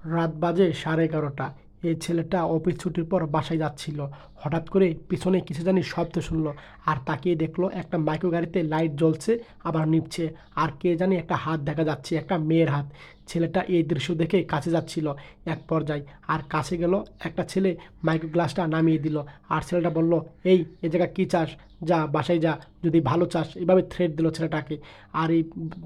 রাত বাজে 11:30। এই ছেলেটা অফিস ছুটির পর বাসায় যাচ্ছিল। হঠাৎ করে পিছনে কিছু জানি শব্দ শুনলো, আর তাকিয়ে দেখলো একটা মাইক্রো গাড়িতে লাইট জ্বলছে আবার নিভছে, আর কে জানি একটা হাত দেখা যাচ্ছে, একটা মেয়ের হাত। ছেলেটা এই দৃশ্য দেখে কাছে যাচ্ছিল এক পর্যায়ে, আর কাছে গেল একটা ছেলে মাইক্রো গ্লাসটা নামিয়ে দিল। আর ছেলেটা বলল, এ জায়গা কী চাস, যা বাসায় যা, যদি ভালো চাস। এভাবে থ্রেট দিল ছেলেটাকে। আর এই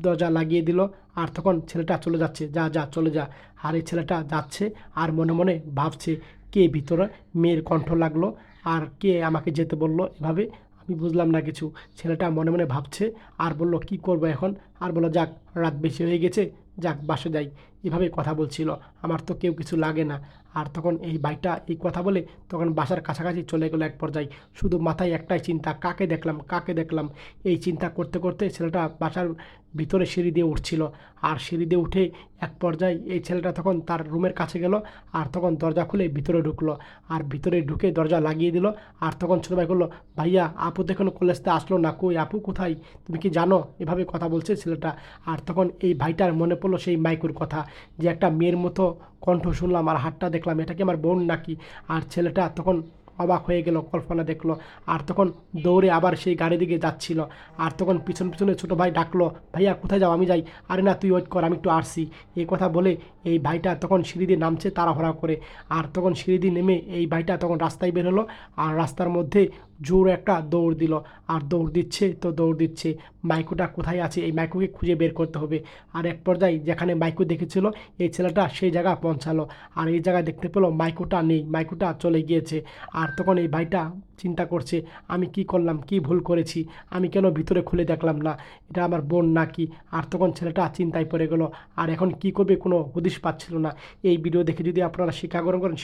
দরজা লাগিয়ে দিল। আর তখন ছেলেটা চলে যাচ্ছে, যা যা চলে যা। আর এই ছেলেটা যাচ্ছে আর মনে মনে ভাবছে, কে ভিতরে মেয়ের কণ্ঠ লাগলো, আর কে আমাকে যেতে বলল এভাবে, আমি বুঝলাম না কিছু। ছেলেটা মনে মনে ভাবছে আর বলল, কি করব এখন। আর বলল, যাক, রাত বেশি হয়ে গেছে, যাক বাসে যাই। এভাবে কথা বলছিল, আমার তো কেউ কিছু লাগে না। আর তখন এই ভাইটা এই কথা বলে তখন বাসার কাছাকাছি চলে গেল এক পর্যায়ে। শুধু মাথায় একটাই চিন্তা, কাকে দেখলাম, কাকে দেখলাম। এই চিন্তা করতে করতে ছেলেটা বাসার ভিতরে সিঁড়ি দিয়ে উঠছিল। আর সিঁড়ি দিয়ে উঠে এক পর্যায়ে এই ছেলেটা তখন তার রুমের কাছে গেল। আর তখন দরজা খুলে ভিতরে ঢুকলো। আর ভিতরে ঢুকে দরজা লাগিয়ে দিল। আর তখন ছোটো ভাই বললো, ভাইয়া, আপু তো এখনো কলেজতে আসলো না, কই আপু কোথায়, তুমি কি জানো? এভাবে কথা বলছে ছেলেটা। আর তখন এই ভাইটার মনে পড়লো সেই মাইকুর কথা, যে একটা মেয়ের মতো কণ্ঠ শুনলাম আর হাতটা দেখলাম, এটা কি আমার বোন নাকি? আর ছেলেটা তখন অবাক হয়ে গেল, কল্পনা দেখলো। আর তখন দৌড়ে আবার সেই গাড়ির দিকে যাচ্ছিল। আর তখন পিছন পিছনে ছোটো ভাই ডাকলো, ভাইয়া কোথায় যাও, আমি যাই। আরে না, তুই ওয়েট কর, আমি একটু আসছি। এই কথা বলে এই ভাইটা তখন সিঁড়ি দিয়ে নামছে তাড়াহুড়া করে। আর তখন সিঁড়ি দিয়ে নেমে এই ভাইটা তখন রাস্তায় বের হলো। আর রাস্তার মধ্যে জোর একটা দৌড় দিল। আর দৌড় দিচ্ছে তো দৌড় দিচ্ছে, মাইকুটা কোথায় আছে, এই মাইকুকে খুঁজে বের করতে হবে। আর এক পর্যায়ে যেখানে মাইকু দেখেছিল এই ছেলেটা, সেই জায়গা পৌঁছালো। আর এই জায়গায় দেখতে পেলো মাইকুটা নেই, মাইকুটা চলে গিয়েছে। আর তখন এই ভাইটা চিন্তা করছে, আমি কি করলাম, কি ভুল করেছি, আমি কেন ভিতরে খুলে দেখলাম না, এটা আমার বোন নাকি? আর তখন ছেলেটা চিন্তায় পড়ে গেল। আর এখন কি করবে কোনো হদিশ পাচ্ছিল না। এই ভিডিও দেখে যদি আপনারা শিক্ষা গ্রহণ করেন